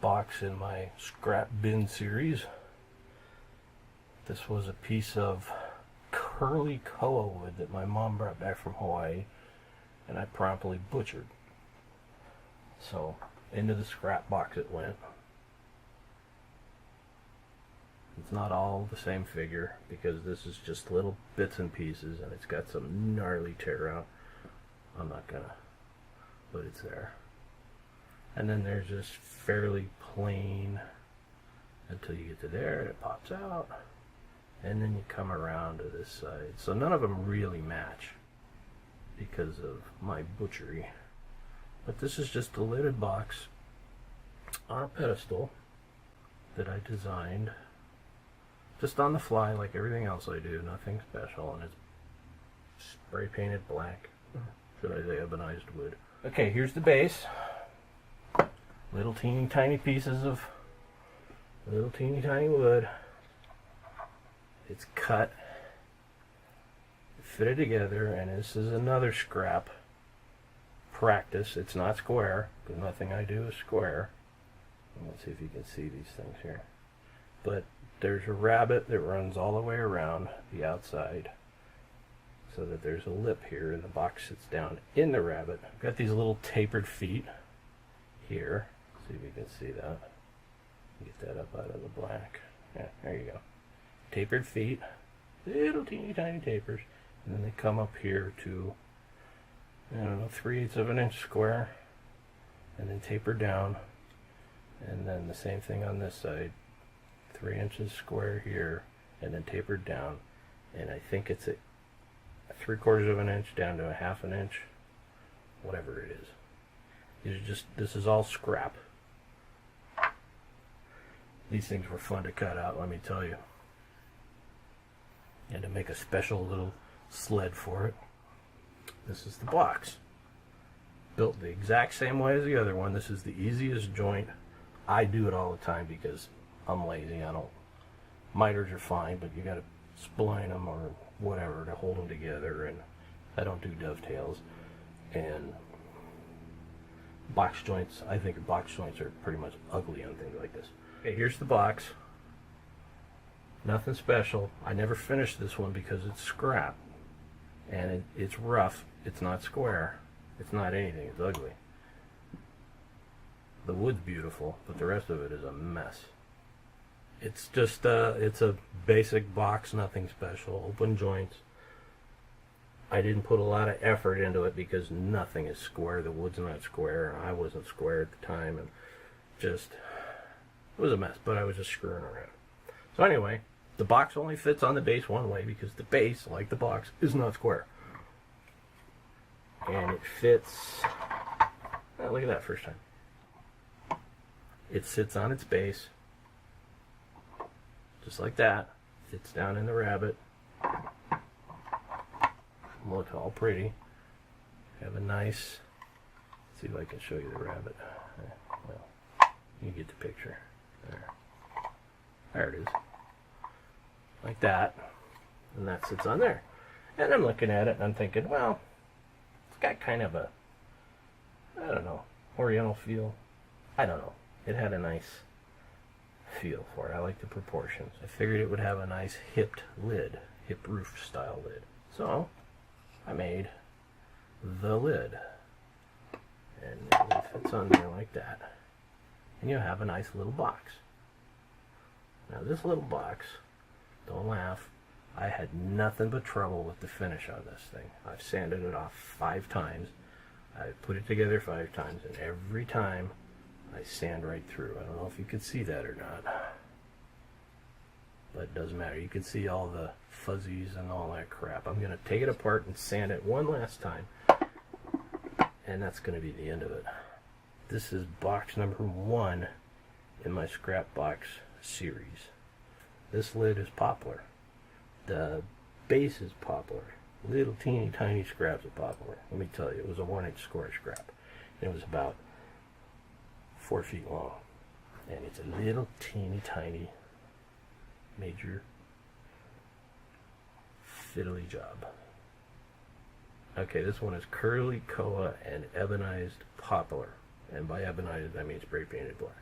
box in my scrap bin series. This was a piece of curly koa wood that my mom brought back from Hawaii, and I promptly butchered. So into the scrap box it went. It's not all the same figure because this is just little bits and pieces, and it's got some gnarly tear out. I'm not gonna, but it's there. And then there's this fairly plain until you get to there and it pops out, and then you come around to this side. So none of them really match because of my butchery. But this is just a lidded box on a pedestal that I designed just on the fly, like everything else I do. Nothing special, and it's spray painted black. Should I say ebonized wood? Okay, here's the base. Little teeny tiny pieces of little teeny tiny wood. It's cut, fitted together, and this is another scrap practice. It's not square, because nothing I do is square. Let's see if you can see these things here. But there's a rabbet that runs all the way around the outside, so that there's a lip here, and the box sits down in the rabbet. I've got these little tapered feet here. See if you can see that. Get that up out of the black. Yeah, there you go. Tapered feet, little teeny tiny tapers, and then they come up here to, I don't know, 3/8 of an inch square, and then taper down, and then the same thing on this side, 3 inches square here, and then tapered down, and I think it's at 3/4 of an inch down to 1/2 an inch, whatever it is. These are just, this is all scrap. These things were fun to cut out, let me tell you. And to make a special little sled for it. This is the box. Built the exact same way as the other one. This is the easiest joint. I do it all the time because I'm lazy. I don't, miters are fine, but you got to spline them or whatever to hold them together, and I don't do dovetails. And box joints, I think box joints are pretty much ugly on things like this. Okay, here's the box. Nothing special. I never finished this one because it's scrap, and it's rough. It's not square. It's not anything. It's ugly. The wood's beautiful, but the rest of it is a mess. It's just it's a basic box, nothing special. Open joints. I didn't put a lot of effort into it because nothing is square. The wood's not square, and I wasn't square at the time, and just, it was a mess, but I was just screwing around. So anyway, the box only fits on the base one way because the base, like the box, is not square. And it fits, oh, look at that first time. It sits on its base, just like that. Fits down in the rabbet. Look all pretty. Have a nice, let's see if I can show you the rabbit. Well, you get the picture. There it is. Like that. And that sits on there. And I'm looking at it and I'm thinking, well, it's got kind of a, I don't know, oriental feel. I don't know. It had a nice feel for it. I like the proportions. I figured it would have a nice hipped lid, hip roof style lid. So I made the lid, and it fits on there like that, and you have a nice little box. Now this little box, don't laugh, I had nothing but trouble with the finish on this thing. I've sanded it off 5 times, I've put it together 5 times, and every time I sand right through. I don't know if you could see that or not, but it doesn't matter. You can see all the fuzzies and all that crap. I'm going to take it apart and sand it one last time, and that's going to be the end of it. This is box number 1 in my scrap box series. This lid is poplar. The base is poplar. Little teeny tiny scraps of poplar. Let me tell you, it was a 1-inch square scrap. It was about 4 feet long, and it's a little teeny tiny major fiddly job. Okay, this one is curly koa and ebonized poplar, and by ebonized I mean spray painted black.